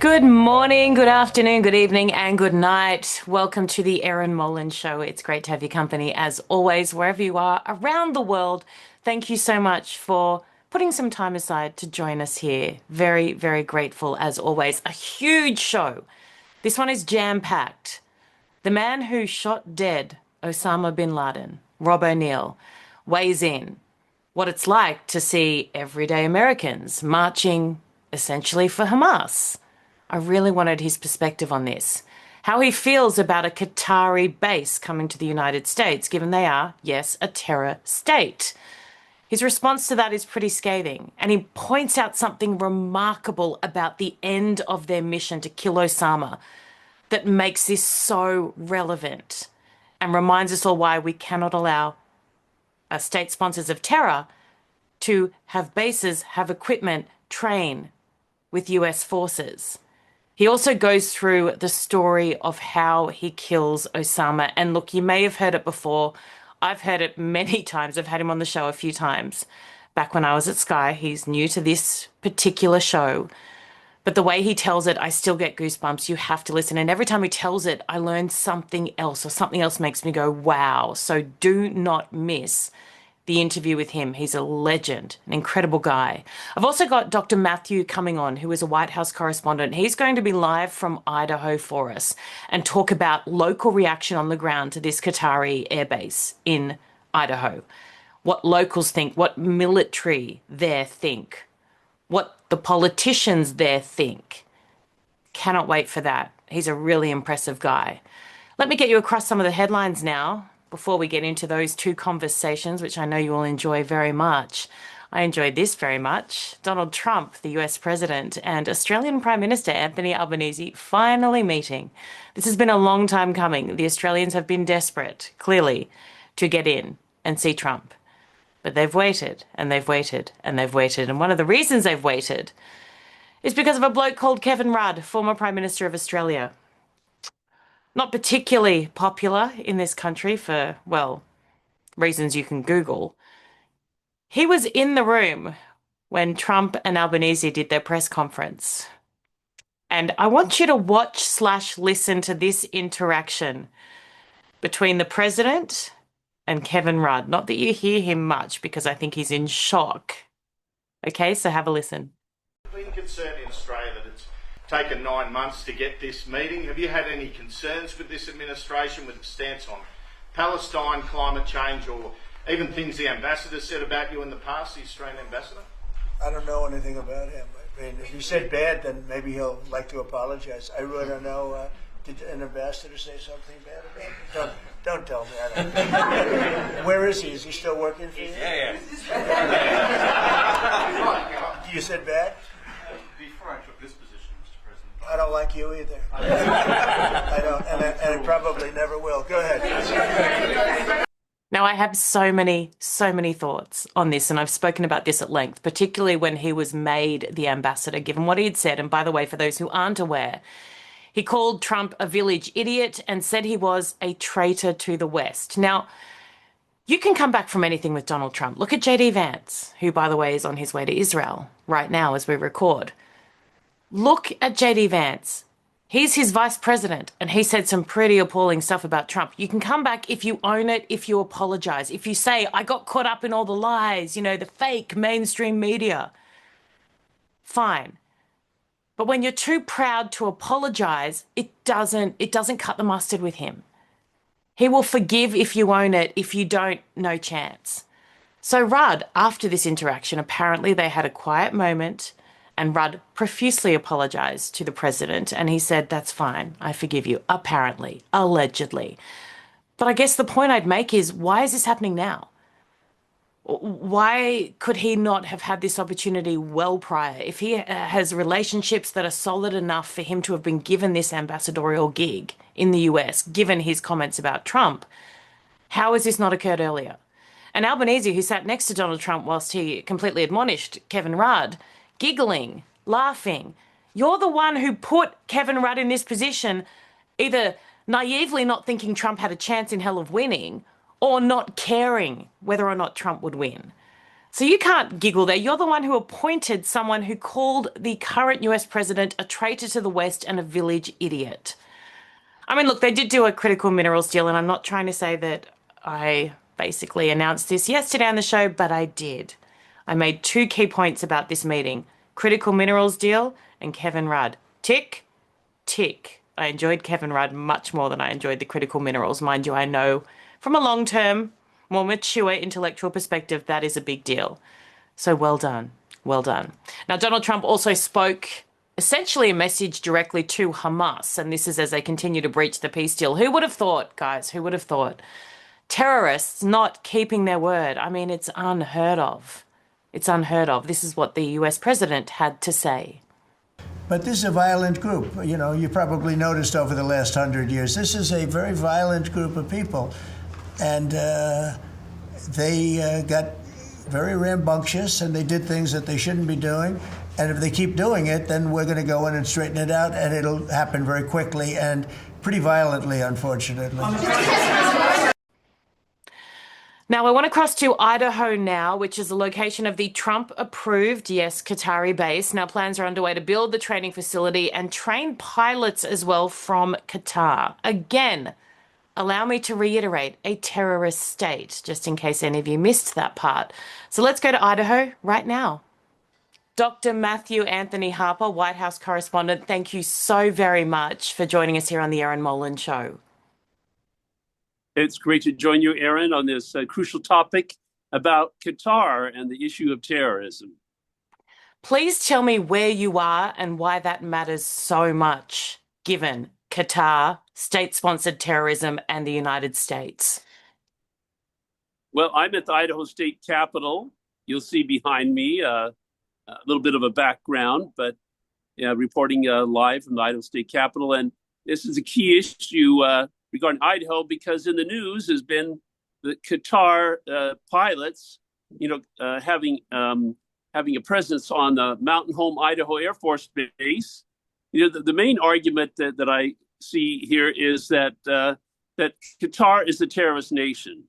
Good morning, good afternoon, good evening, and good night. Welcome to the Erin Molan Show. It's great to have your company as always, wherever you are around the world. Thank you so much for putting some time aside to join us here. Very, very grateful as always. A huge show. This one is jam-packed. The man who shot dead Osama Bin Laden, Rob O'Neill, weighs in what it's like to see everyday Americans marching essentially for Hamas. I really wanted his perspective on this. How he feels about a Qatari base coming to the United States, given they are, yes, a terror state. His response to that is pretty scathing, and he points out something remarkable about the end of their mission to kill Osama that makes this so relevant and reminds us all why we cannot allow state sponsors of terror to have bases, have equipment, train with US forces. He also goes through the story of how he kills Osama. And look, you may have heard it before. I've heard it many times. I've had him on the show a few times. Back when I was at Sky, he's new to this particular show. But the way he tells it, I still get goosebumps. You have to listen. And every time he tells it, I learn something else, or something else makes me go, wow. So do not miss the interview with him. He's a legend, an incredible guy. I've also got Dr. Matthew coming on, who is a White House correspondent. He's going to be live from Idaho for us and talk about local reaction on the ground to this Qatari airbase in Idaho. What locals think, what military there think, what the politicians there think. Cannot wait for that. He's a really impressive guy. Let me get you across some of the headlines now, before we get into those two conversations, which I know you will enjoy very much. I enjoyed this very much. Donald Trump, the US president, and Australian Prime Minister Anthony Albanese finally meeting. This has been a long time coming. The Australians have been desperate, clearly, to get in and see Trump. But they've waited, and they've waited, and they've waited. And one of the reasons they've waited is because of a bloke called Kevin Rudd, former Prime Minister of Australia. Not particularly popular in this country for, well, reasons you can Google. He was in the room when Trump and Albanese did their press conference. And I want you to watch/listen to this interaction between the president and Kevin Rudd. Not that you hear him much, because I think he's in shock. Okay, so have a listen. Been concerned in Australia that it's taken 9 months to get this meeting. Have you had any concerns with this administration, with its stance on Palestine, climate change, or even things the ambassador said about you in the past, the Australian ambassador? I don't know anything about him. I mean, if he said bad, then maybe he'll like to apologize. I really don't know. Did an ambassador say something bad about him? Don't tell me. I don't. Where is he? Is he still working for you? Yeah. You said bad? Before I took this position, Mr. President. I don't like you either. I don't, and I probably never will. Go ahead. Now, I have so many thoughts on this, and I've spoken about this at length, particularly when he was made the ambassador, given what he'd said. And by the way, for those who aren't aware, he called Trump a village idiot and said he was a traitor to the West. Now, you can come back from anything with Donald Trump. Look at J.D. Vance, who, by the way, is on his way to Israel right now as we record. Look at J.D. Vance. He's his vice president, and he said some pretty appalling stuff about Trump. You can come back if you own it, if you apologize, if you say, I got caught up in all the lies, the fake mainstream media. Fine. But when you're too proud to apologize, it doesn't cut the mustard with him. He will forgive if you own it. If you don't, no chance. So Rudd, after this interaction, apparently they had a quiet moment, and Rudd profusely apologized to the president, and he said, that's fine, I forgive you, apparently, allegedly. But I guess the point I'd make is, why is this happening now? Why could he not have had this opportunity well prior? If he has relationships that are solid enough for him to have been given this ambassadorial gig in the US, given his comments about Trump, how has this not occurred earlier? And Albanese, who sat next to Donald Trump whilst he completely admonished Kevin Rudd, giggling, laughing. You're the one who put Kevin Rudd in this position, either naively not thinking Trump had a chance in hell of winning, or not caring whether or not Trump would win. So you can't giggle there. You're the one who appointed someone who called the current US president a traitor to the West and a village idiot. I mean, look, they did do a critical minerals deal, and I'm not trying to say that I basically announced this yesterday on the show, but I did. I made two key points about this meeting: critical minerals deal and Kevin Rudd. Tick, tick. I enjoyed Kevin Rudd much more than I enjoyed the critical minerals. Mind you, I know from a long-term, more mature intellectual perspective, that is a big deal. So well done. Well done. Now, Donald Trump also spoke essentially a message directly to Hamas, and this is as they continue to breach the peace deal. Who would have thought, guys, who would have thought? Terrorists not keeping their word. I mean, it's unheard of. It's unheard of. This is what the US president had to say. But this is a violent group. You know, you probably noticed over the last 100 years, this is a very violent group of people. And they got very rambunctious, and they did things that they shouldn't be doing. And if they keep doing it, then we're going to go in and straighten it out, and it'll happen very quickly and pretty violently, unfortunately. Now, I want to cross to Idaho now, which is the location of the Trump-approved, yes, Qatari base. Now, plans are underway to build the training facility and train pilots as well from Qatar. Again, allow me to reiterate, a terrorist state, just in case any of you missed that part. So let's go to Idaho right now. Dr. Matthew Anthony Harper, White House Correspondent, thank you so very much for joining us here on the Erin Molan Show. It's great to join you, Erin, on this crucial topic about Qatar and the issue of terrorism. Please tell me where you are and why that matters so much, given Qatar, state-sponsored terrorism, and the United States. Well, I'm at the Idaho State Capitol. You'll see behind me a little bit of a background, but reporting live from the Idaho State Capitol. And this is a key issue regarding Idaho, because in the news has been the Qatar pilots, having a presence on the Mountain Home, Idaho Air Force Base. The main argument that I see here is that Qatar is a terrorist nation.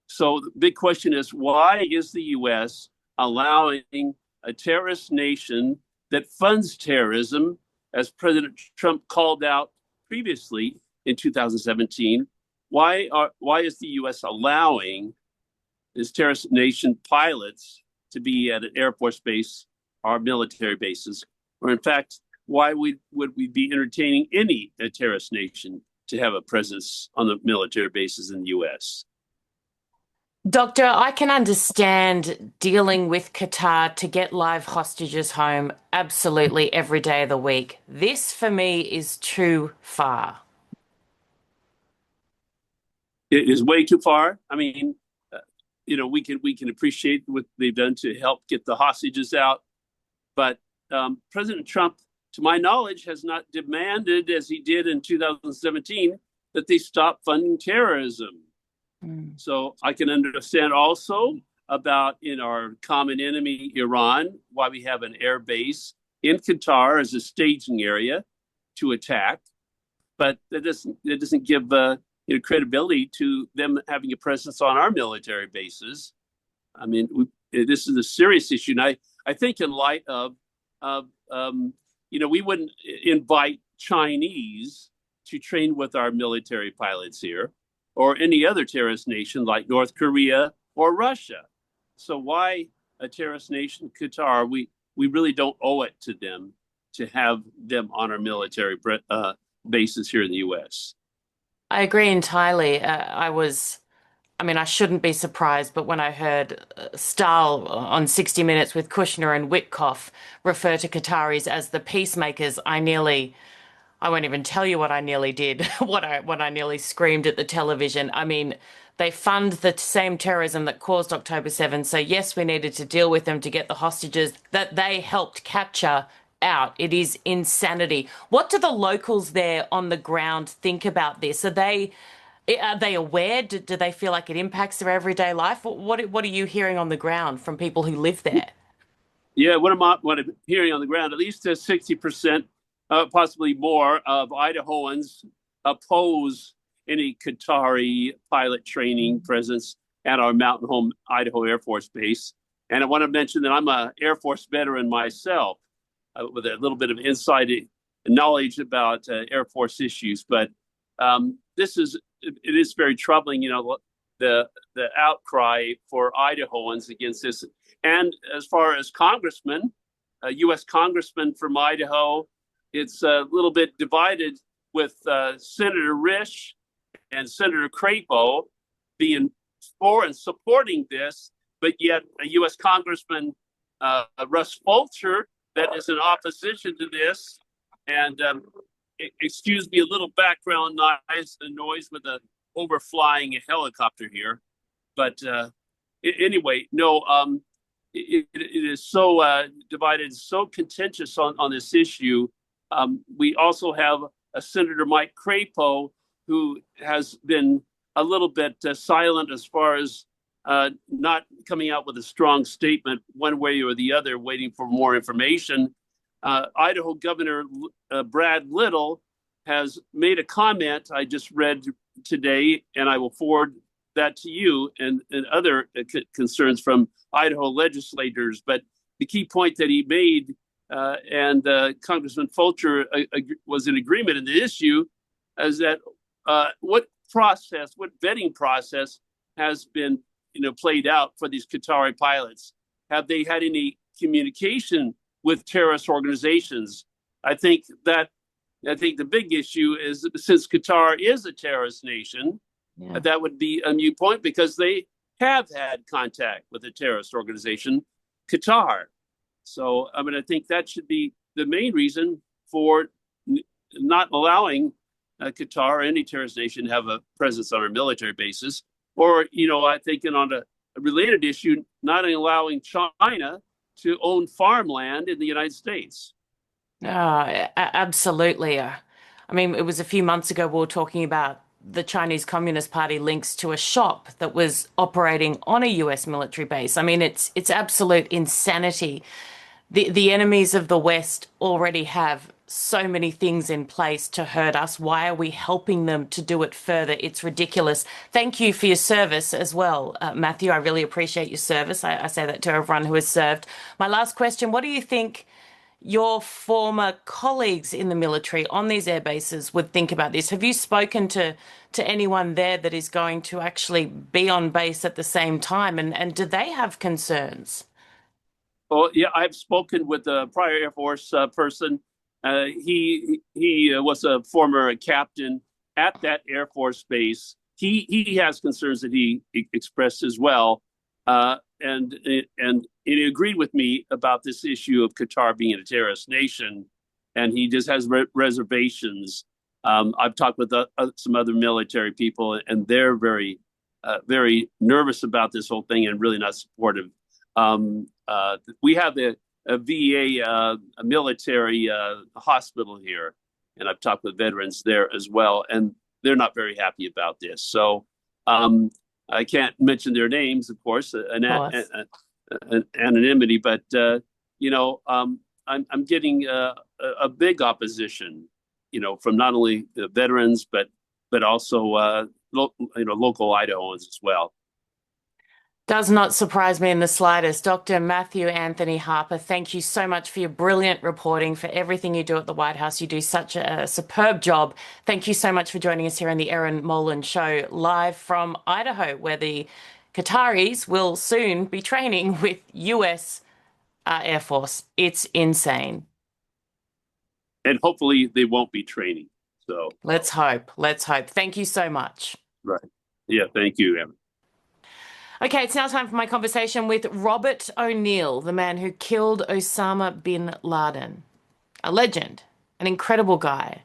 So the big question is, why is the U.S. allowing a terrorist nation that funds terrorism, as President Trump called out previously in 2017, why is the U.S. allowing this terrorist nation pilots to be at an Air Force base or military bases? Or in fact, why would we be entertaining any terrorist nation to have a presence on the military bases in the U.S.? Doctor, I can understand dealing with Qatar to get live hostages home absolutely every day of the week. This, for me, is too far. It is way too far. I mean, we can appreciate what they've done to help get the hostages out, but President Trump, to my knowledge, has not demanded, as he did in 2017, that they stop funding terrorism. So I can understand also about in our common enemy, Iran, why we have an air base in Qatar as a staging area to attack, but that doesn't give credibility to them having a presence on our military bases. I mean, this is a serious issue, and I think in light of we wouldn't invite Chinese to train with our military pilots here, or any other terrorist nation like North Korea or Russia. So why a terrorist nation, Qatar? We really don't owe it to them to have them on our military bases here in the U.S. I agree entirely. I shouldn't be surprised, but when I heard Stahl on 60 Minutes with Kushner and Witkoff refer to Qataris as the peacemakers, I won't even tell you what I nearly did, what I nearly screamed at the television. I mean, they fund the same terrorism that caused October 7th. So yes, we needed to deal with them to get the hostages that they helped capture out. It is insanity. What do the locals there on the ground think about this? Are they aware? Do they feel like it impacts their everyday life? What are you hearing on the ground from people who live there? Yeah, what I'm hearing on the ground, at least 60%, possibly more, of Idahoans oppose any Qatari pilot training presence at our Mountain Home, Idaho Air Force Base. And I want to mention that I'm an Air Force veteran myself, with a little bit of inside knowledge about Air Force issues. But it is very troubling, the outcry for Idahoans against this. And as far as congressmen, U.S. congressman from Idaho, it's a little bit divided with Senator Risch and Senator Crapo being for and supporting this, but yet a U.S. Congressman, Russ Fulcher, that is in opposition to this. And excuse me, a little background noise with a overflying helicopter here. But anyway, no, it is so divided, so contentious on this issue. We also have a Senator Mike Crapo, who has been a little bit silent as far as not coming out with a strong statement one way or the other, waiting for more information. Idaho Governor Brad Little has made a comment I just read today, and I will forward that to you and other concerns from Idaho legislators. But the key point that he made, and Congressman Fulcher was in agreement in the issue, is that what vetting process has been played out for these Qatari pilots? Have they had any communication with terrorist organizations? I think the big issue is, since Qatar is a terrorist nation, that would be a moot point, because they have had contact with a terrorist organization, Qatar. So, I mean, I think that should be the main reason for not allowing Qatar or any terrorist nation to have a presence on our military bases. Or, I think on a related issue, not allowing China to own farmland in the United States. Absolutely. I mean, it was a few months ago we were talking about the Chinese Communist Party links to a shop that was operating on a US military base. I mean, it's absolute insanity. The enemies of the West already have so many things in place to hurt us. Why are we helping them to do it further? It's ridiculous. Thank you for your service as well, Matthew. I really appreciate your service. I say that to everyone who has served. My last question, what do you think your former colleagues in the military on these air bases would think about this? Have you spoken to anyone there that is going to actually be on base at the same time? And do they have concerns? Well, yeah, I've spoken with a prior Air Force person. He was a former captain at that Air Force base. He has concerns that he expressed as well, and he agreed with me about this issue of Qatar being a terrorist nation, and he just has reservations. I've talked with some other military people, and they're very, very nervous about this whole thing and really not supportive. We have a VA, a military hospital here, and I've talked with veterans there as well, and they're not very happy about this. So I can't mention their names, of course, anonymity, but I'm getting a big opposition, from not only the veterans but also local Idahoans as well. Does not surprise me in the slightest. Dr. Matthew Anthony Harper, thank you so much for your brilliant reporting, for everything you do at the White House. You do such a superb job. Thank you so much for joining us here on the Erin Molan Show, live from Idaho, where the Qataris will soon be training with US Air Force. It's insane. And hopefully they won't be training. So let's hope. Let's hope. Thank you so much. Right. Yeah, thank you, Erin. Okay, it's now time for my conversation with Robert O'Neill, the man who killed Osama bin Laden. A legend, an incredible guy.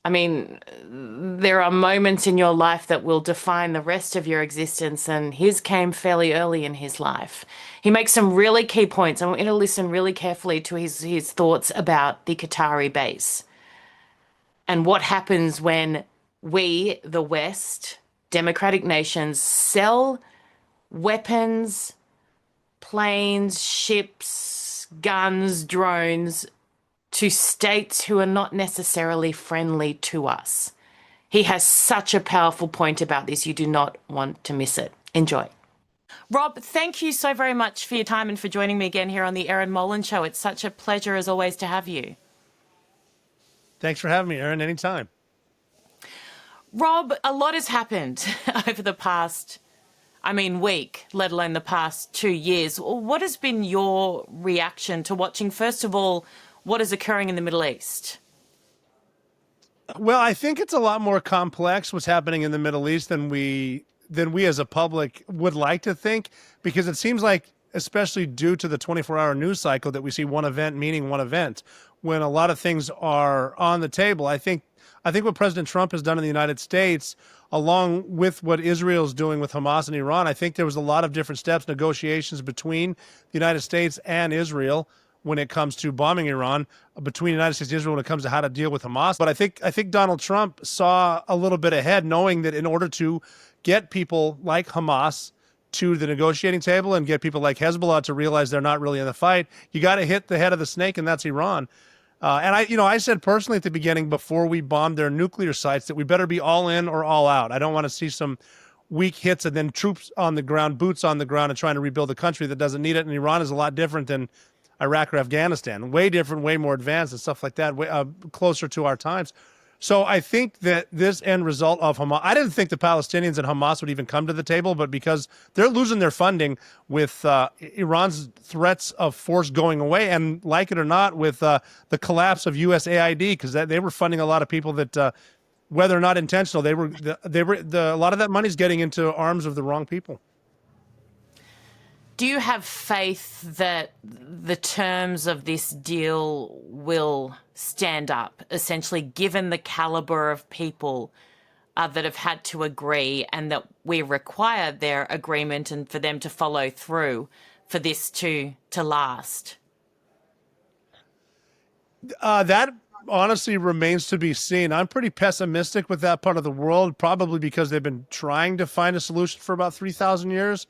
I mean, there are moments in your life that will define the rest of your existence, and his came fairly early in his life. He makes some really key points. I want you to listen really carefully to his thoughts about the Qatari base and what happens when we, the West, democratic nations, sell weapons, planes, ships, guns, drones to states who are not necessarily friendly to us. He has such a powerful point about this. You do not want to miss it. Enjoy. Rob, thank you so very much for your time and for joining me again here on the Erin Molan Show. It's such a pleasure, as always, to have you. Thanks for having me, Erin. Anytime. Rob, a lot has happened over the past, week, let alone the past 2 years. What has been your reaction to watching, first of all, what is occurring in the Middle East? Well, I think it's a lot more complex what's happening in the Middle East than we as a public would like to think, because it seems like, especially due to the 24-hour news cycle, that we see one event meaning one event when a lot of things are on the table. I think what President Trump has done in the United States, along with what Israel's doing with Hamas and Iran, I think there was a lot of different steps, negotiations between the United States and Israel when it comes to bombing Iran, between the United States and Israel when it comes to how to deal with Hamas. But I think Donald Trump saw a little bit ahead, knowing that in order to get people like Hamas to the negotiating table and get people like Hezbollah to realize they're not really in the fight, you got to hit the head of the snake, and that's Iran. And I said personally at the beginning, before we bombed their nuclear sites, that we better be all in or all out. I don't want to see some weak hits and then troops on the ground, boots on the ground, and trying to rebuild a country that doesn't need it. And Iran is a lot different than Iraq or Afghanistan, way different, way more advanced and stuff like that, way, closer to our times. So I think that this end result of Hamas, I didn't think the Palestinians and Hamas would even come to the table, but because they're losing their funding with Iran's threats of force going away, and like it or not, with the collapse of USAID, because they were funding a lot of people that, whether or not intentional, a lot of that money's getting into arms of the wrong people. Do you have faith that the terms of this deal will stand up, essentially, given the caliber of people that have had to agree, and that we require their agreement and for them to follow through for this to last? That honestly remains to be seen. I'm pretty pessimistic with that part of the world, probably because they've been trying to find a solution for about 3,000 years.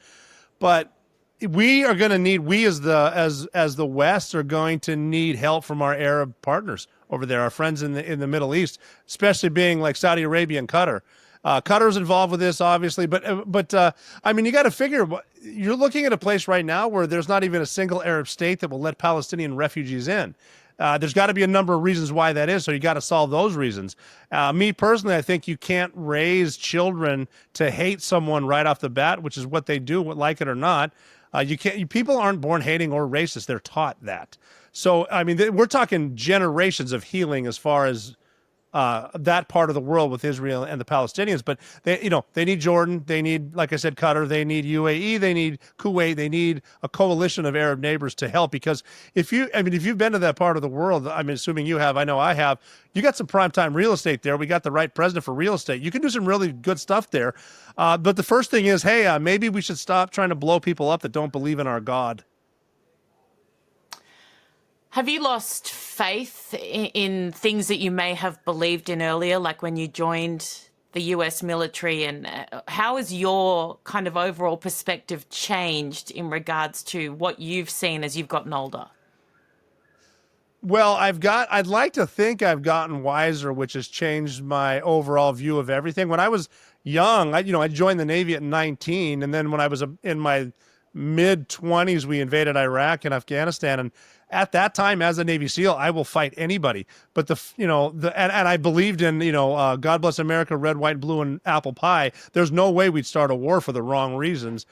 But we are going to need, as the West are going to need help from our Arab partners over there, our friends in the Middle East, especially being like Saudi Arabia and Qatar. Qatar's involved with this, obviously, but you got to figure, you're looking at a place right now where there's not even a single Arab state that will let Palestinian refugees in. There's got to be a number of reasons why that is, so you got to solve those reasons. Me personally, I think you can't raise children to hate someone right off the bat, which is what they do, like it or not. People aren't born hating or racist; they're taught that. So, we're talking generations of healing as far as that part of the world with Israel and the Palestinians. But they need Jordan, they need, like I said, Qatar, they need UAE, they need Kuwait, they need a coalition of Arab neighbors to help. Because if you've been to that part of the world, I'm assuming you have, I know I have, you got some primetime real estate there. We got the right president for real estate. You can do some really good stuff there. But the first thing is, hey, maybe we should stop trying to blow people up that don't believe in our God. Have you lost faith in things that you may have believed in earlier, like when you joined the US military? And how has your kind of overall perspective changed in regards to what you've seen as you've gotten older? Well, I'd like to think I've gotten wiser, which has changed my overall view of everything. When I was young, I joined the Navy at 19. And then when I was in my mid-20s, we invaded Iraq and Afghanistan. And at that time, as a Navy SEAL, I will fight anybody. But and I believed in, God bless America, red, white, blue, and apple pie. There's no way we'd start a war for the wrong reasons.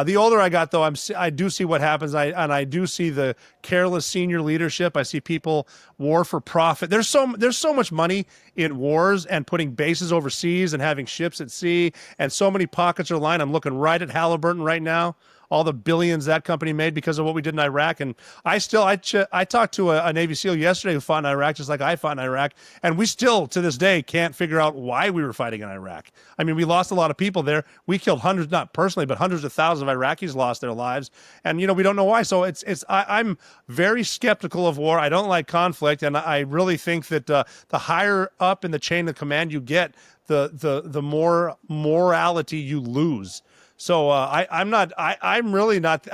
The older I got, though, I do see what happens. I do see the careless senior leadership. I see people war for profit. There's so much money in wars and putting bases overseas and having ships at sea, and so many pockets are lined. I'm looking right at Halliburton right now. All the billions that company made because of what we did in Iraq. And I talked to a Navy SEAL yesterday who fought in Iraq just like I fought in Iraq. And we still, to this day, can't figure out why we were fighting in Iraq. We lost a lot of people there. We killed hundreds, not personally, but hundreds of thousands of Iraqis lost their lives. And, we don't know why. So I'm very skeptical of war. I don't like conflict. And I really think that the higher up in the chain of command you get, the more morality you lose. So I'm really not.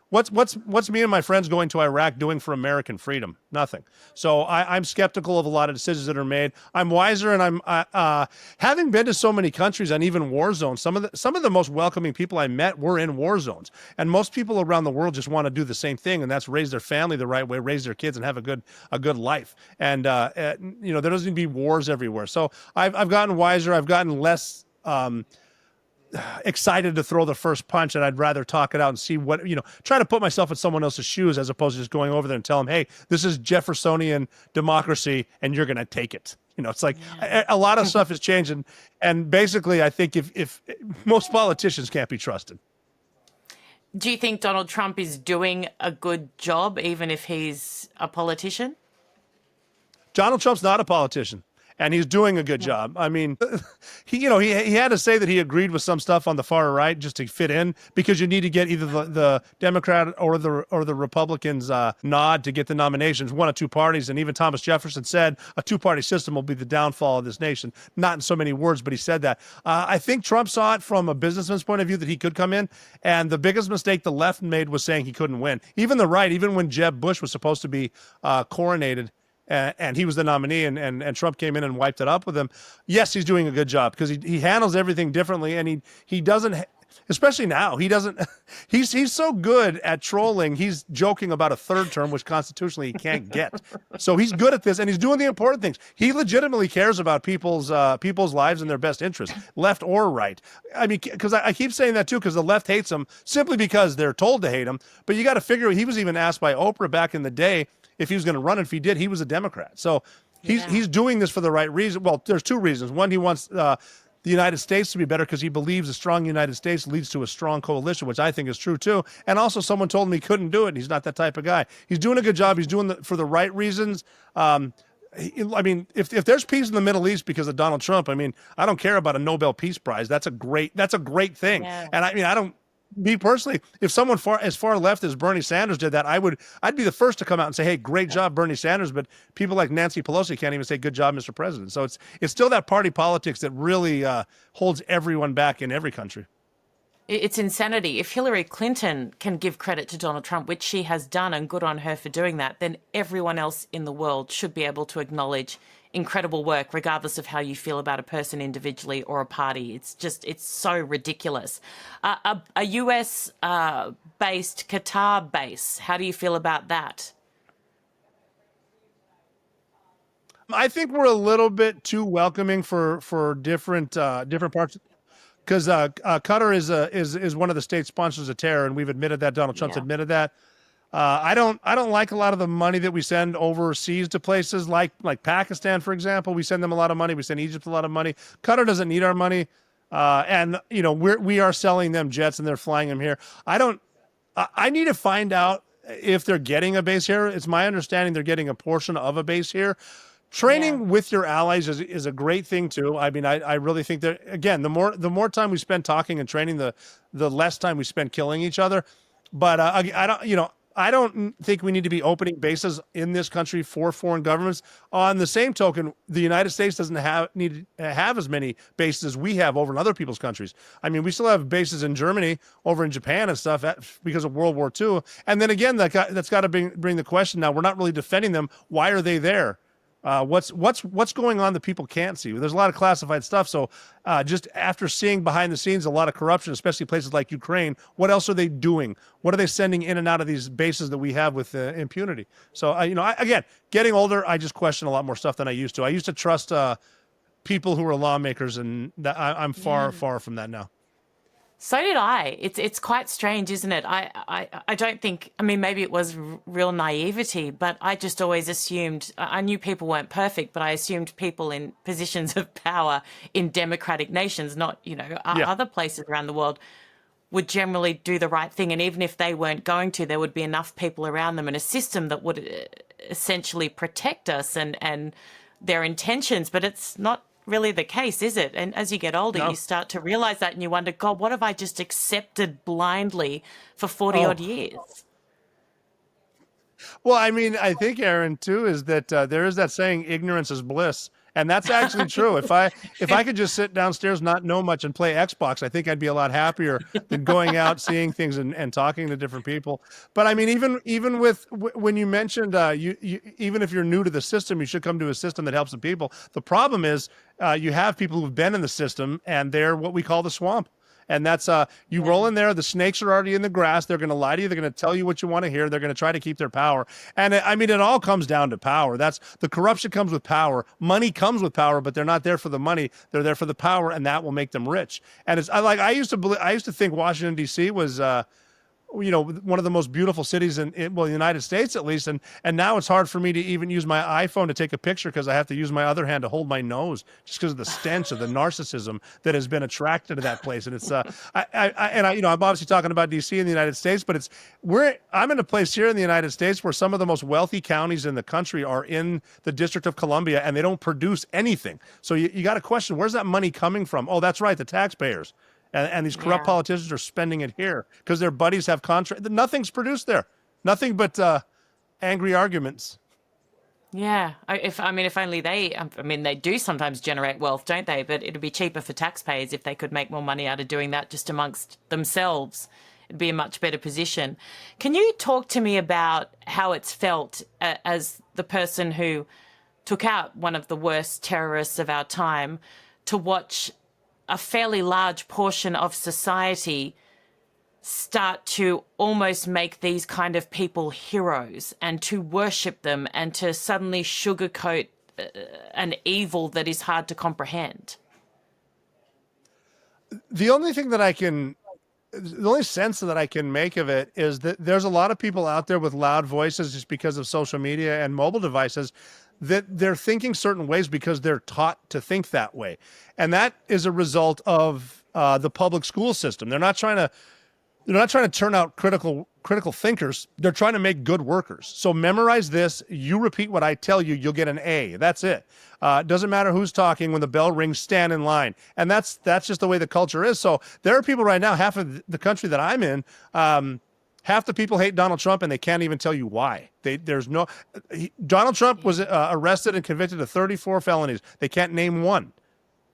What's me and my friends going to Iraq doing for American freedom? Nothing. So I'm skeptical of a lot of decisions that are made. I'm wiser, and I'm having been to so many countries and even war zones. Some of the most welcoming people I met were in war zones, and most people around the world just want to do the same thing, and that's raise their family the right way, raise their kids, and have a good life. And there doesn't need to be wars everywhere. So I've gotten wiser. I've gotten less excited to throw the first punch, and I'd rather talk it out and see what, try to put myself in someone else's shoes as opposed to just going over there and tell them, hey, this is Jeffersonian democracy and you're going to take it. It's like a lot of stuff is changing. And basically, I think if most politicians can't be trusted. Do you think Donald Trump is doing a good job, even if he's a politician? Donald Trump's not a politician. And he's doing a good job. I mean, he had to say that he agreed with some stuff on the far right just to fit in, because you need to get either the Democrat or the Republicans nod to get the nominations, one of two parties. And even Thomas Jefferson said a two-party system will be the downfall of this nation. Not in so many words, but he said that. I think Trump saw it from a businessman's point of view that he could come in. And the biggest mistake the left made was saying he couldn't win. Even the right, even when Jeb Bush was supposed to be coronated, and he was the nominee, and Trump came in and wiped it up with him. Yes, he's doing a good job because he handles everything differently, and he doesn't, especially now, he's so good at trolling. He's joking about a third term, which constitutionally he can't get. So he's good at this, and he's doing the important things. He legitimately cares about people's lives and their best interest, left or right. I mean, because I keep saying that too, because the left hates him simply because they're told to hate him. But you got to figure, he was even asked by Oprah back in the day if he was going to run. If he did, he was a Democrat. So he's doing this for the right reason. Well, there's two reasons. One, he wants the United States to be better because he believes a strong United States leads to a strong coalition, which I think is true too. And also, someone told him he couldn't do it, and he's not that type of guy. He's doing a good job. He's doing it for the right reasons. I mean, if there's peace in the Middle East because of Donald Trump, I mean, I don't care about a Nobel Peace Prize. That's a great thing. Yeah. And I mean, me personally, if someone as far left as Bernie Sanders did that, I'd be the first to come out and say, hey, great job, Bernie Sanders. But people like Nancy Pelosi can't even say good job, Mr. President. So it's still that party politics that really holds everyone back in every country. It's insanity. If Hillary Clinton can give credit to Donald Trump, which she has done, and good on her for doing that, then everyone else in the world should be able to acknowledge incredible work, regardless of how you feel about a person individually or a party. It's so ridiculous. A US based Qatar base, how do you feel about that? I think we're a little bit too welcoming for different parts, because Qatar is one of the state sponsors of terror, and we've admitted that. Donald Trump's admitted that. I don't like a lot of the money that we send overseas to places like Pakistan, for example. We send them a lot of money. We send Egypt a lot of money. Qatar doesn't need our money, and we are selling them jets and they're flying them here. I need to find out if they're getting a base here. It's my understanding they're getting a portion of a base here. Training with your allies is a great thing too. I mean, I really think that, again, the more time we spend talking and training, the less time we spend killing each other. But I don't think we need to be opening bases in this country for foreign governments. On the same token, the United States doesn't need to have as many bases as we have over in other people's countries. I mean, we still have bases in Germany, over in Japan and stuff because of World War II. And then again, that's got to bring the question now. We're not really defending them. Why are they there? What's going on that people can't see? There's a lot of classified stuff. So just after seeing behind the scenes a lot of corruption, especially places like Ukraine, what else are they doing? What are they sending in and out of these bases that we have with impunity? So again, getting older, I just question a lot more stuff than I used to. I used to trust people who are lawmakers, and I'm far from that now. So did I. It's quite strange, isn't it? I don't think, I mean, maybe it was real naivety, but I just always assumed, I knew people weren't perfect, but I assumed people in positions of power in democratic nations, not, other places around the world, would generally do the right thing. And even if they weren't going to, there would be enough people around them and a system that would essentially protect us and their intentions. But it's not really the case, is it? And as you get older, you start to realize that, and you wonder, God, what have I just accepted blindly for 40 odd years? Well, I mean, I think, Erin, too, is that there is that saying, ignorance is bliss. And that's actually true. If I could just sit downstairs, not know much, and play Xbox, I think I'd be a lot happier than going out, seeing things, and talking to different people. But I mean, even with when you mentioned you even if you're new to the system, you should come to a system that helps the people. The problem is you have people who've been in the system, and they're what we call the swamp. And that's you roll in there, the snakes are already in the grass. They're going to lie to you. They're going to tell you what you want to hear. They're going to try to keep their power. And I mean, it all comes down to power. That's the corruption comes with power. Money comes with power, but they're not there for the money. They're there for the power, and that will make them rich. And it's I used to think Washington, D.C. was one of the most beautiful cities in the United States, at least. And now it's hard for me to even use my iPhone to take a picture because I have to use my other hand to hold my nose just because of the stench of the narcissism that has been attracted to that place. And it's, I'm obviously talking about DC in the United States, but I'm in a place here in the United States where some of the most wealthy counties in the country are in the District of Columbia, and they don't produce anything. So you got to question, where's that money coming from? Oh, that's right, the taxpayers. And these corrupt politicians are spending it here because their buddies have contracts. Nothing's produced there. Nothing but angry arguments. Yeah. If only they do sometimes generate wealth, don't they? But it'd be cheaper for taxpayers if they could make more money out of doing that just amongst themselves. It'd be a much better position. Can you talk to me about how it's felt as the person who took out one of the worst terrorists of our time to watch a fairly large portion of society start to almost make these kind of people heroes and to worship them and to suddenly sugarcoat an evil that is hard to comprehend? The only sense that I can make of it is that there's a lot of people out there with loud voices just because of social media and mobile devices that they're thinking certain ways because they're taught to think that way. And that is a result of the public school system. They're not trying to turn out critical thinkers. They're trying to make good workers. So memorize this. You repeat what I tell you, you'll get an A. That's it. It doesn't matter who's talking. When the bell rings, stand in line. And that's just the way the culture is. So there are people right now, half of the country that I'm in, half the people hate Donald Trump, and they can't even tell you why. Donald Trump was arrested and convicted of 34 felonies. They can't name one.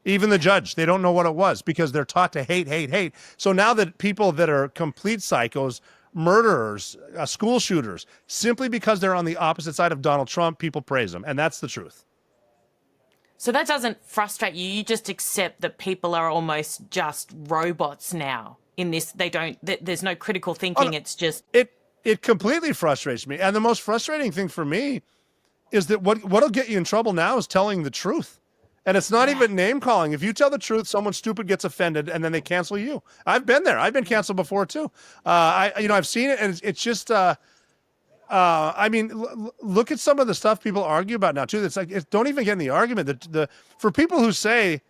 Even the judge, they don't know what it was because they're taught to hate. So now that people that are complete psychos, murderers, school shooters, simply because they're on the opposite side of Donald Trump, people praise them. And that's the truth. So that doesn't frustrate you. You just accept that people are almost just robots now. In this, there's no critical thinking. Oh, no. It's just it completely frustrates me. And the most frustrating thing for me is that what'll get you in trouble now is telling the truth. And it's not even name calling. If you tell the truth, someone stupid gets offended and then they cancel you. I've been there. I've been canceled before too. I've seen it, and it's just look at some of the stuff people argue about now too. It's like, don't even get in the argument. For people who say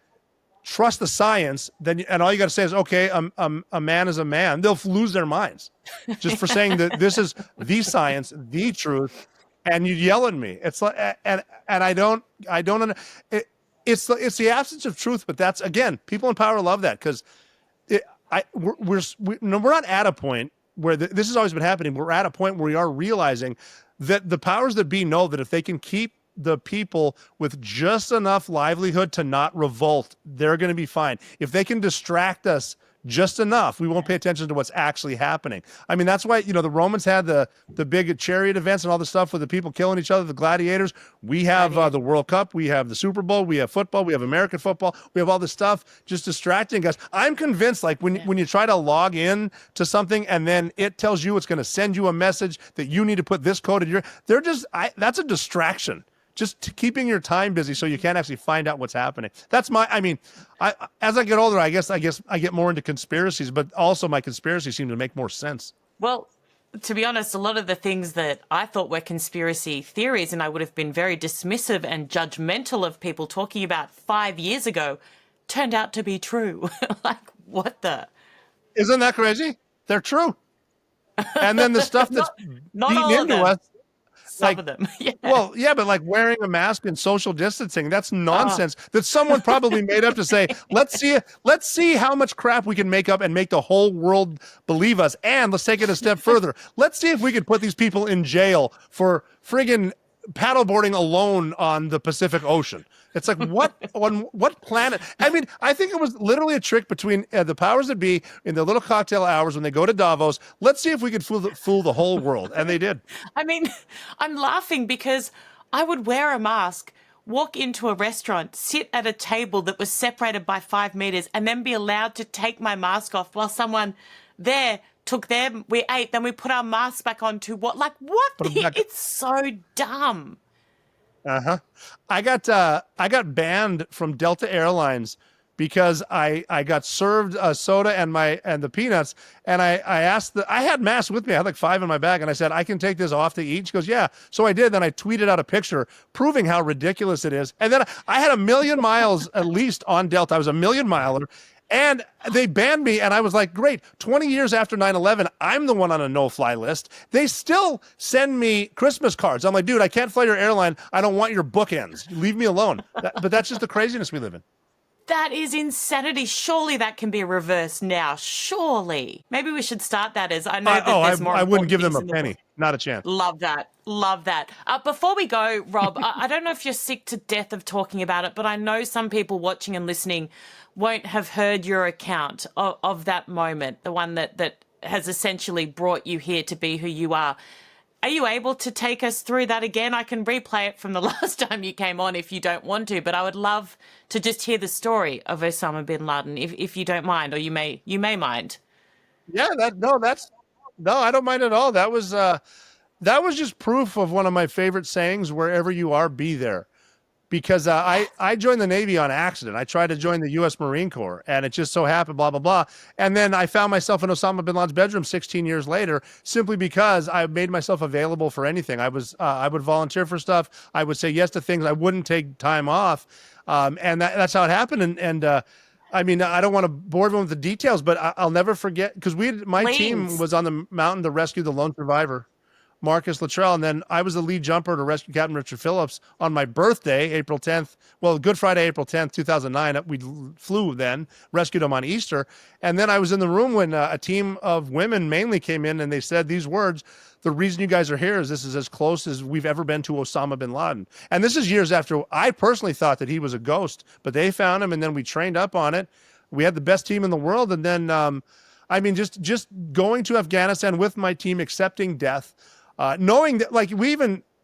trust the science, and all you got to say is, okay, a man is a man. They'll lose their minds just for saying that this is the science, the truth, and you yell at me. It's like, and I don't. It's the absence of truth, but that's, again, people in power love that because we're not at a point where this has always been happening. We're at a point where we are realizing that the powers that be know that if they can keep the people with just enough livelihood to not revolt, they're going to be fine. If they can distract us just enough, we won't pay attention to what's actually happening. I mean, that's why, the Romans had the big chariot events and all the stuff with the people killing each other, the gladiators. We have the World Cup. We have the Super Bowl. We have football. We have American football. We have all this stuff just distracting us. I'm convinced, like, when you try to log in to something and then it tells you it's going to send you a message that you need to put this code in that's a distraction. Just keeping your time busy so you can't actually find out what's happening. That's as I get older, I guess I get more into conspiracies, but also my conspiracies seem to make more sense. Well, to be honest, a lot of the things that I thought were conspiracy theories, and I would have been very dismissive and judgmental of people talking about 5 years ago, turned out to be true. Like, what the? Isn't that crazy? They're true. And then the stuff that's not beaten all into of them. us. Some of them. Yeah. Well, yeah, but like wearing a mask and social distancing, that's nonsense that someone probably made up to say, let's see how much crap we can make up and make the whole world believe us. And let's take it a step further. Let's see if we could put these people in jail for friggin' paddleboarding alone on the Pacific Ocean. It's like, what on what planet? I mean, I think it was literally a trick between the powers that be in the little cocktail hours when they go to Davos. Let's see if we could fool the whole world, and they did. I mean, I'm laughing because I would wear a mask, walk into a restaurant, sit at a table that was separated by 5 meters, and then be allowed to take my mask off while someone there took them. We ate, then we put our masks back on to what? Like what? It's so dumb. I got banned from Delta Airlines because I got served a soda and the peanuts, and I asked I had masks with me. I had like 5 in my bag, and I said, I can take this off to eat. She goes, yeah. So I did. Then I tweeted out a picture proving how ridiculous it is. And then I had 1,000,000 miles at least on Delta. I was a 1,000,000 miler. And they banned me, and I was like, great, 20 years after 9/11, I'm the one on a no-fly list. They still send me Christmas cards. I'm like, dude, I can't fly your airline. I don't want your bookends. Leave me alone. But that's just the craziness we live in. That is insanity. Surely that can be reversed now. Surely. Maybe we should start that as I know that there's more. I wouldn't give them a penny. Not a chance. Love that. Love that. Before we go, Rob, I don't know if you're sick to death of talking about it, but I know some people watching and listening won't have heard your account of that moment, the one that has essentially brought you here to be who you are. Are you able to take us through that again? I can replay it from the last time you came on if you don't want to, but I would love to just hear the story of Osama bin Laden, if you don't mind, or you may mind. Yeah, no, I don't mind at all. That was just proof of one of my favorite sayings: wherever you are, be there. Because I joined the Navy on accident. I tried to join the U.S. Marine Corps, and it just so happened, blah, blah, blah. And then I found myself in Osama bin Laden's bedroom 16 years later, simply because I made myself available for anything. I would volunteer for stuff. I would say yes to things. I wouldn't take time off. And that's how it happened. And I mean, I don't want to bore everyone with the details, but I'll never forget, because my team was on the mountain to rescue the lone survivor, Marcus Luttrell, and then I was the lead jumper to rescue Captain Richard Phillips on my birthday, April 10th. Well, Good Friday, April 10th, 2009. We flew then, rescued him on Easter. And then I was in the room when a team of women mainly came in, and they said these words: the reason you guys are here is this is as close as we've ever been to Osama bin Laden. And this is years after I personally thought that he was a ghost, but they found him, and then we trained up on it. We had the best team in the world. And then, I mean, just going to Afghanistan with my team, accepting death, knowing that, like,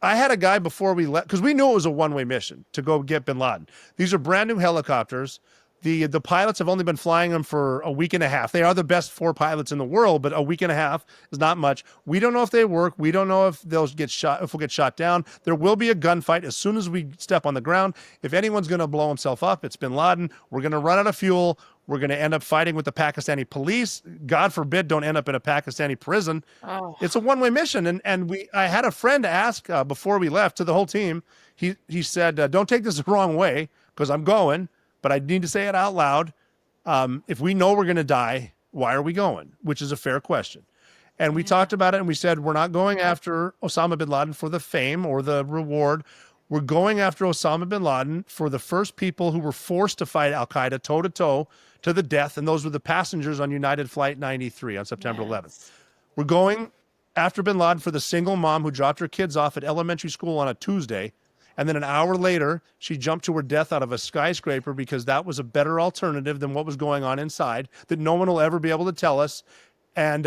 I had a guy before we left, because we knew it was a one-way mission to go get bin Laden. These are brand new helicopters. The pilots have only been flying them for a week and a half. They are the best 4 pilots in the world, but a week and a half is not much. We don't know if they work. We don't know if they'll get shot, if we'll get shot down. There will be a gunfight as soon as we step on the ground. If anyone's going to blow himself up, it's bin Laden. We're going to run out of fuel. We're going to end up fighting with the Pakistani police. God forbid, don't end up in a Pakistani prison. Oh. It's a one-way mission. And I had a friend ask before we left to the whole team. He said, don't take this the wrong way, because I'm going, but I need to say it out loud. If we know we're going to die, why are we going? Which is a fair question. And we talked about it, and we said, we're not going after Osama bin Laden for the fame or the reward. We're going after Osama bin Laden for the first people who were forced to fight al-Qaeda toe-to-toe to the death, and those were the passengers on United Flight 93 on September 11th. We're going after bin Laden for the single mom who dropped her kids off at elementary school on a Tuesday, and then an hour later, she jumped to her death out of a skyscraper because that was a better alternative than what was going on inside that no one will ever be able to tell us. And,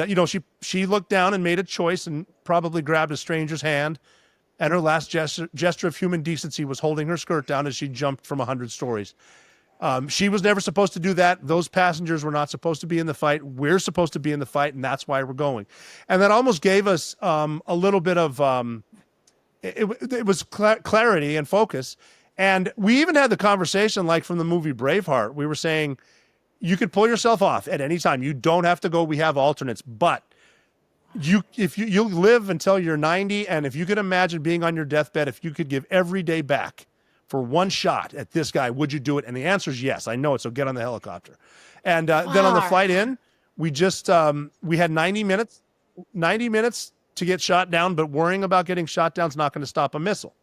she looked down and made a choice and probably grabbed a stranger's hand, and her last gesture of human decency was holding her skirt down as she jumped from 100 stories. She was never supposed to do that. Those passengers were not supposed to be in the fight. We're supposed to be in the fight, and that's why we're going. And that almost gave us a little bit of it was clarity and focus. And we even had the conversation like from the movie Braveheart. We were saying, you could pull yourself off at any time. You don't have to go. We have alternates. But if you live until you're 90, and if you could imagine being on your deathbed, if you could give every day back for one shot at this guy, would you do it? And the answer is yes. I know it. So get on the helicopter. And then on the flight in, we just we had 90 minutes to get shot down, but worrying about getting shot down is not going to stop a missile.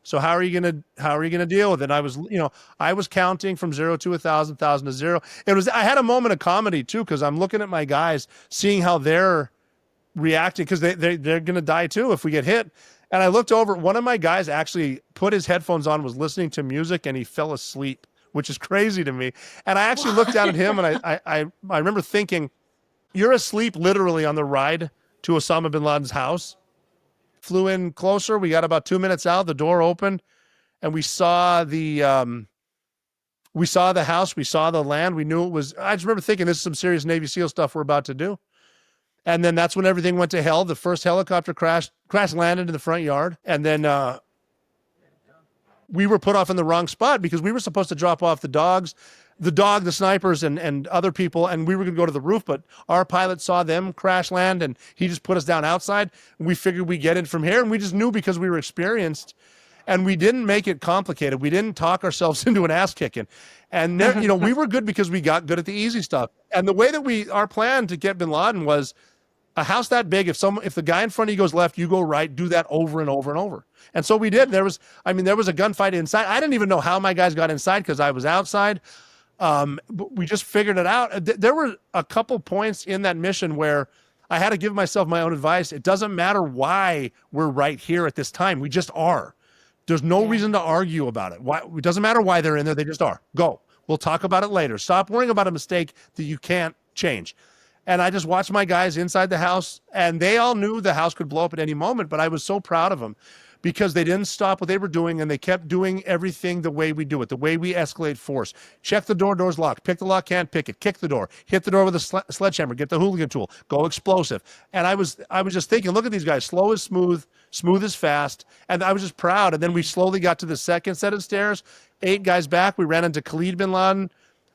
So how are you going to deal with it? And I was counting from 0 to 1,000, 1,000 to 0. I had a moment of comedy too, because I'm looking at my guys, seeing how they're reacting, because they're going to die too if we get hit. And I looked over. One of my guys actually put his headphones on, was listening to music, and he fell asleep, which is crazy to me. And I actually looked down at him, and I remember thinking, you're asleep literally on the ride to Osama bin Laden's house. Flew in closer. We got about 2 minutes out. The door opened, and we saw the house. We saw the land. We knew it was. I just remember thinking, this is some serious Navy SEAL stuff we're about to do. And then that's when everything went to hell. The first helicopter crash landed in the front yard, and then we were put off in the wrong spot because we were supposed to drop off the dogs, the snipers, and other people, and we were going to go to the roof, but our pilot saw them crash land, and he just put us down outside. And we figured we'd get in from here, and we just knew because we were experienced, and we didn't make it complicated. We didn't talk ourselves into an ass kicking. And we were good because we got good at the easy stuff. And the way that our plan to get bin Laden was a house that big. If the guy in front of you goes left, you go right. Do that over and over and over. And so we did. There was a gunfight inside. I didn't even know how my guys got inside because I was outside. But we just figured it out. There were a couple points in that mission where I had to give myself my own advice. It doesn't matter why we're right here at this time. We just are. There's no reason to argue about it. It doesn't matter why they're in there. They just are. Go. We'll talk about it later. Stop worrying about a mistake that you can't change. And I just watched my guys inside the house, and they all knew the house could blow up at any moment, but I was so proud of them because they didn't stop what they were doing, and they kept doing everything the way we do it, the way we escalate force. Check the door's locked. Pick the lock, can't pick it. Kick the door. Hit the door with a sledgehammer. Get the hooligan tool. Go explosive. And I was just thinking, look at these guys. Slow is smooth is fast. And I was just proud. And then we slowly got to the second set of stairs. 8 guys back. We ran into Khalid bin Laden.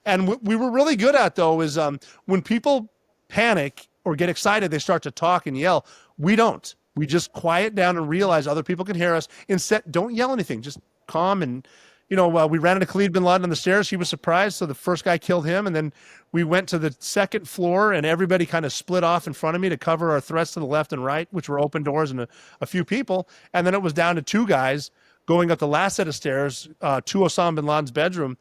And what we were really good at, though, is when people panic or get excited, they start to talk and yell. We don't. We just quiet down and realize other people can hear us. Instead, don't yell anything. Just calm. And, we ran into Khalid bin Laden on the stairs. He was surprised. So the first guy killed him. And then we went to the second floor, and everybody kind of split off in front of me to cover our threats to the left and right, which were open doors and a few people. And then it was down to 2 guys going up the last set of stairs to Osama bin Laden's bedroom.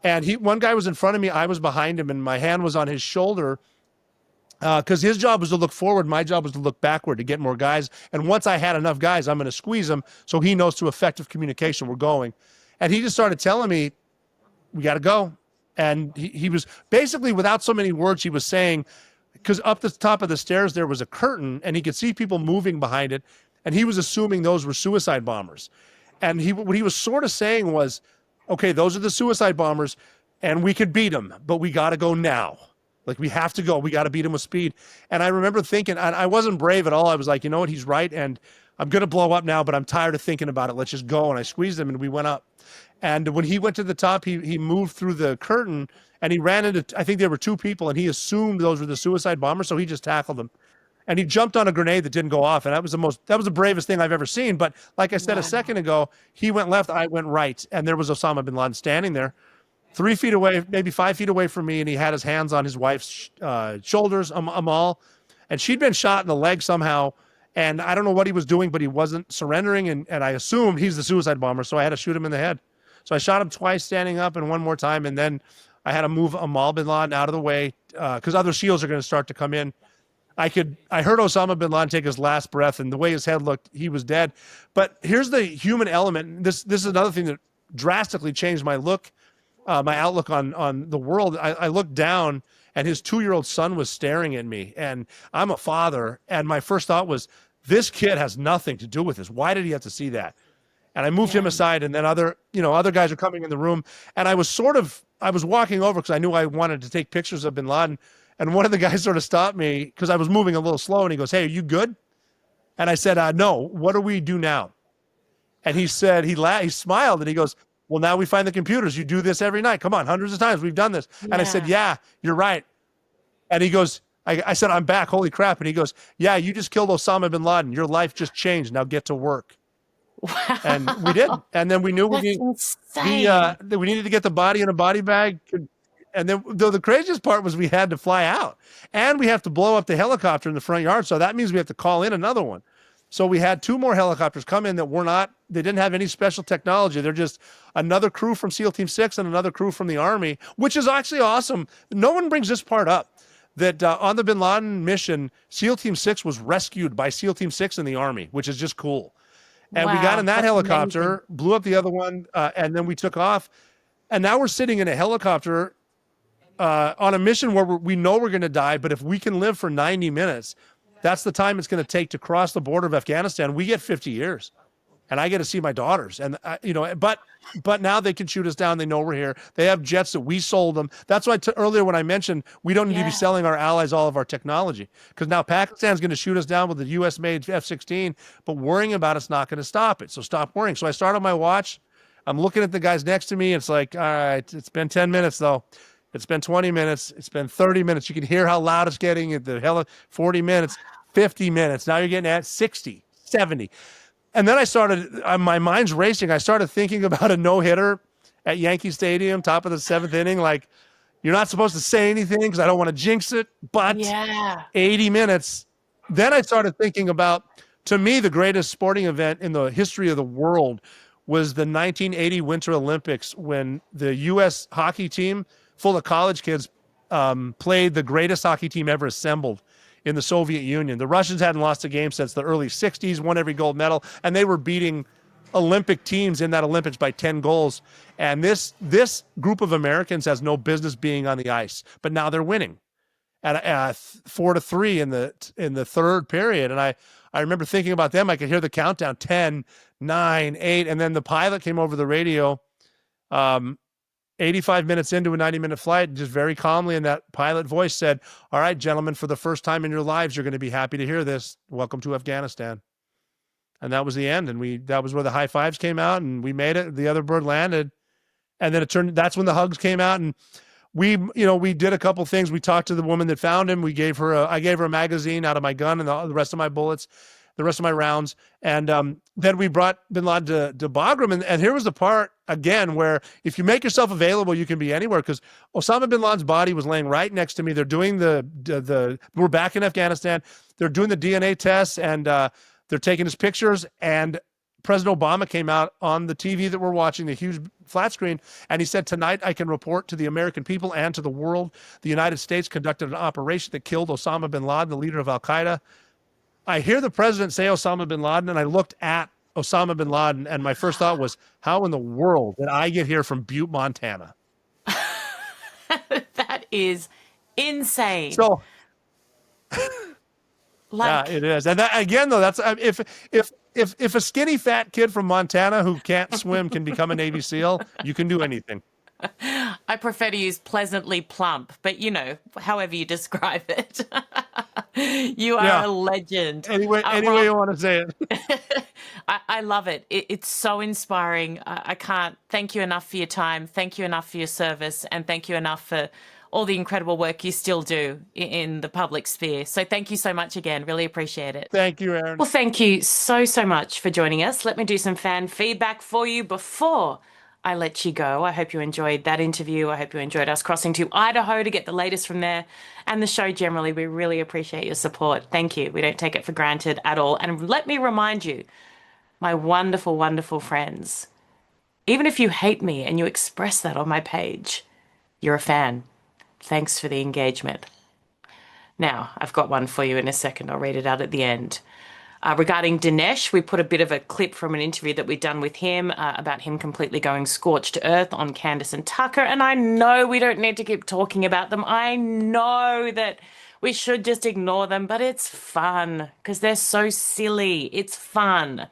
And one guy was in front of me. I was behind him, and my hand was on his shoulder. Because his job was to look forward. My job was to look backward to get more guys. And once I had enough guys, I'm going to squeeze them so he knows through effective communication we're going. And he just started telling me, we got to go. And he was basically, without so many words, he was saying, because up the top of the stairs, there was a curtain, and he could see people moving behind it. And he was assuming those were suicide bombers. And what he was sort of saying was, okay, those are the suicide bombers, and we could beat them, but we got to go now. Like, we have to go. We got to beat him with speed. And I remember thinking, and I wasn't brave at all. I was like, you know what? He's right. And I'm going to blow up now, but I'm tired of thinking about it. Let's just go. And I squeezed him, and we went up. And when he went to the top, he moved through the curtain, and he ran into, I think there were 2 people, and he assumed those were the suicide bombers. So he just tackled them. And he jumped on a grenade that didn't go off. And that was the bravest thing I've ever seen. But like I said a second ago, he went left, I went right. And there was Osama bin Laden standing there, 3 feet away, maybe 5 feet away from me, and he had his hands on his wife's shoulders, Amal, and she'd been shot in the leg somehow, and I don't know what he was doing, but he wasn't surrendering, and I assumed he's the suicide bomber, so I had to shoot him in the head. So I shot him twice standing up and one more time, and then I had to move Amal bin Laden out of the way because other SEALs are going to start to come in. I heard Osama bin Laden take his last breath, and the way his head looked, he was dead. But here's the human element. This is another thing that drastically changed my outlook on the world. I looked down, and his 2-year-old son was staring at me, and I'm a father, and my first thought was, this kid has nothing to do with this. Why did he have to see that? And I moved him aside, and then other guys are coming in the room, and I was walking over because I knew I wanted to take pictures of bin Laden, and one of the guys sort of stopped me because I was moving a little slow, and he goes, "Hey, are you good?" And I said, "No, what do we do now?" And he said, he smiled, and he goes, "Well, now we find the computers. You do this every night. Come on, hundreds of times we've done this." And I said, "Yeah, you're right." And he goes, I said, "I'm back. Holy crap." And he goes, "Yeah, you just killed Osama bin Laden. Your life just changed. Now get to work." Wow. And we did. And then we knew we needed to get the body in a body bag. And then the craziest part was we had to fly out. And we have to blow up the helicopter in the front yard. So that means we have to call in another one. So we had 2 more helicopters come in they didn't have any special technology. They're just another crew from SEAL Team 6 and another crew from the Army, which is actually awesome. No one brings this part up, that on the bin Laden mission, SEAL Team 6 was rescued by SEAL Team 6 in the Army, which is just cool. And we got Wow, in that that's helicopter, amazing. blew up the other one, and then we took off. And now we're sitting in a helicopter on a mission where we know we're going to die, but if we can live for 90 minutes, that's the time it's going to take to cross the border of Afghanistan. We get 50 years, and I get to see my daughters. And but now they can shoot us down. They know we're here. They have jets that we sold them. That's why earlier when I mentioned we don't need to be selling our allies all of our technology, because now Pakistan's going to shoot us down with the U.S.-made F-16, but worrying about it's not going to stop it. So stop worrying. So I start on my watch. I'm looking at the guys next to me. It's like, all right, it's been 10 minutes though. It's been 20 minutes. It's been 30 minutes. You can hear how loud it's getting at the 40 minutes, 50 minutes. Now you're getting at 60, 70. And then I started, my mind's racing. I started thinking about a no-hitter at Yankee Stadium, top of the 7th inning. Like, you're not supposed to say anything because I don't want to jinx it, but 80 minutes. Then I started thinking about, to me, the greatest sporting event in the history of the world was the 1980 Winter Olympics, when the U.S. hockey team, full of college kids, played the greatest hockey team ever assembled in the Soviet Union. The Russians hadn't lost a game since the early 60s, won every gold medal, and they were beating Olympic teams in that Olympics by 10 goals. And this group of Americans has no business being on the ice, but now they're winning at 4-3 in the third period. And I remember thinking about them. I could hear the countdown: 10, 9, 8, and then the pilot came over the radio 85 minutes into a 90-minute flight, just very calmly in that pilot voice said, "All right, gentlemen, for the first time in your lives, you're going to be happy to hear this. Welcome to Afghanistan." And that was the end. And that was where the high fives came out, and we made it. The other bird landed. And then that's when the hugs came out. And we did a couple things. We talked to the woman that found him. I gave her a magazine out of my gun and the rest of my bullets, the rest of my rounds. And then we brought Bin Laden to Bagram. And here was the part, again, where if you make yourself available, you can be anywhere, because Osama Bin Laden's body was laying right next to me. They're doing we're back in Afghanistan. They're doing the DNA tests, and they're taking his pictures. And President Obama came out on the TV that we're watching, the huge flat screen, and he said, "Tonight I can report to the American people and to the world, the United States conducted an operation that killed Osama Bin Laden, the leader of Al-Qaeda." I hear the president say Osama Bin Laden, and I looked at Osama Bin Laden, and my first thought was, how in the world did I get here from Butte, Montana? That is insane. So, yeah, it is. And that, again, though, that's if a skinny fat kid from Montana who can't swim can become a Navy SEAL, you can do anything. I prefer to use pleasantly plump, but however you describe it. You are a legend. Any way you want to say it. I love it. It's so inspiring. I can't thank you enough for your time. Thank you enough for your service. And thank you enough for all the incredible work you still do in the public sphere. So thank you so much again. Really appreciate it. Thank you, Erin. Well, thank you so much for joining us. Let me do some fan feedback for you before I let you go. I hope you enjoyed that interview. I hope you enjoyed us crossing to Idaho to get the latest from there, and the show generally. We really appreciate your support. Thank you. We don't take it for granted at all. And let me remind you, my wonderful, wonderful friends, even if you hate me and you express that on my page, you're a fan. Thanks for the engagement. Now, I've got one for you in a second. I'll read it out at the end. Regarding Dinesh, we put a bit of a clip from an interview that we'd done with him about him completely going scorched earth on Candace and Tucker. And I know we don't need to keep talking about them. I know that we should just ignore them, but it's fun because they're so silly. It's fun.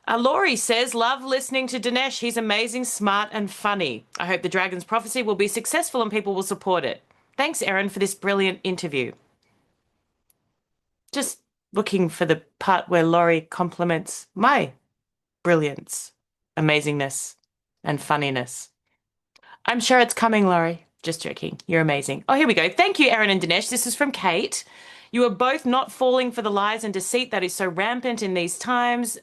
Laurie says, "Love listening to Dinesh. He's amazing, smart, and funny. I hope the Dragon's Prophecy will be successful and people will support it. Thanks, Erin, for this brilliant interview." Just looking for the part where Laurie compliments my brilliance, amazingness, and funniness. I'm sure it's coming, Laurie. Just joking. You're amazing. Oh, here we go. Thank you, Erin and Dinesh. This is from Kate. "You are both not falling for the lies and deceit that is so rampant in these times.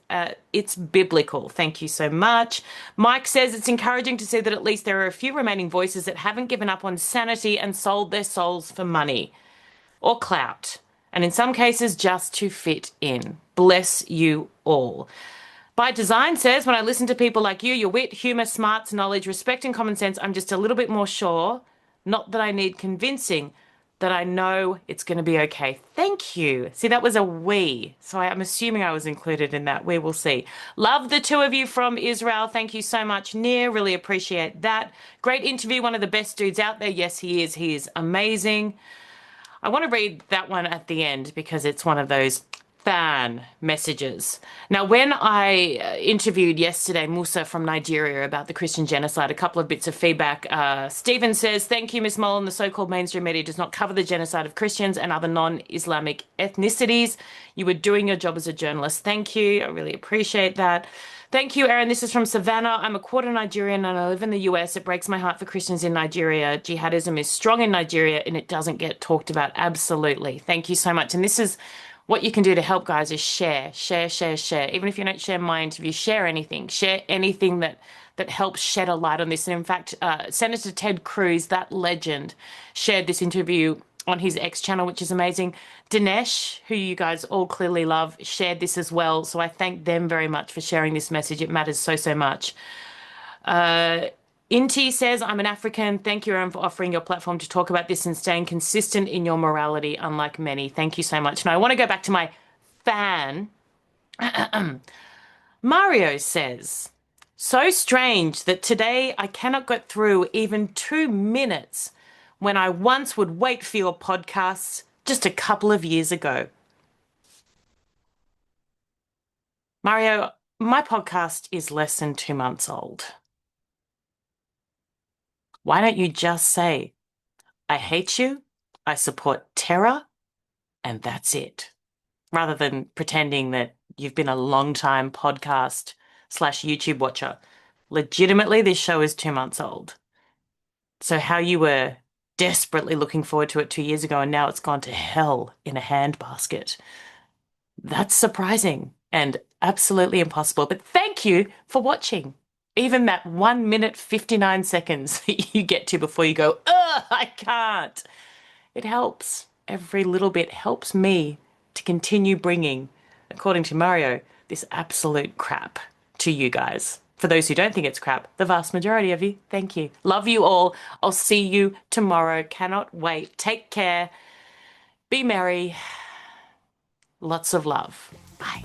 It's biblical." Thank you so much. Mike says, "It's encouraging to see that at least there are a few remaining voices that haven't given up on sanity and sold their souls for money or clout, and in some cases just to fit in. Bless you all." By Design says, "When I listen to people like you, your wit, humour, smarts, knowledge, respect and common sense, I'm just a little bit more sure, not that I need convincing, that I know it's going to be okay. Thank you. See, that was a we. So I'm assuming I was included in that. We will see. Love the two of you from Israel. Thank you so much, Nir. Really appreciate that. Great interview. One of the best dudes out there. Yes, he is. He is amazing. I want to read that one at the end because it's one of those fan messages. Now, when I interviewed yesterday Musa from Nigeria about the Christian genocide, a couple of bits of feedback. Stephen says, thank you, Ms. Molan. The so-called mainstream media does not cover the genocide of Christians and other non-Islamic ethnicities. You were doing your job as a journalist. Thank you. I really appreciate that. Thank you, Erin. This is from Savannah. I'm a quarter Nigerian and I live in the US. It breaks my heart for Christians in Nigeria. Jihadism is strong in Nigeria and it doesn't get talked about. Absolutely. Thank you so much. And this is what you can do to help, guys, is share. Even if you don't share my interview, share anything. Share anything that helps shed a light on this. And in fact, Senator Ted Cruz, that legend, shared this interview on his X channel, which is amazing. Dinesh, who you guys all clearly love, shared this as well. So I thank them very much for sharing this message. It matters so much. Inti says, I'm an African. Thank you, Aaron, for offering your platform to talk about this and staying consistent in your morality, unlike many. Thank you so much. Now, I want to go back to my fan. Mario says, so strange that today I cannot get through even 2 minutes when I once would wait for your podcasts just a couple of years ago. Mario, my podcast is less than 2 months old. Why don't you just say, I hate you, I support terror, and that's it, rather than pretending that you've been a long-time podcast/YouTube watcher. Legitimately, this show is 2 months old. So how you were desperately looking forward to it 2 years ago and now it's gone to hell in a handbasket. That's surprising and absolutely impossible. But thank you for watching. Even that 1 minute, 59 seconds you get to before you go, ugh, I can't. It helps. Every little bit helps me to continue bringing, according to Mario, this absolute crap to you guys. For those who don't think it's crap, the vast majority of you, thank you. Love you all. I'll see you tomorrow. Cannot wait. Take care. Be merry. Lots of love. Bye.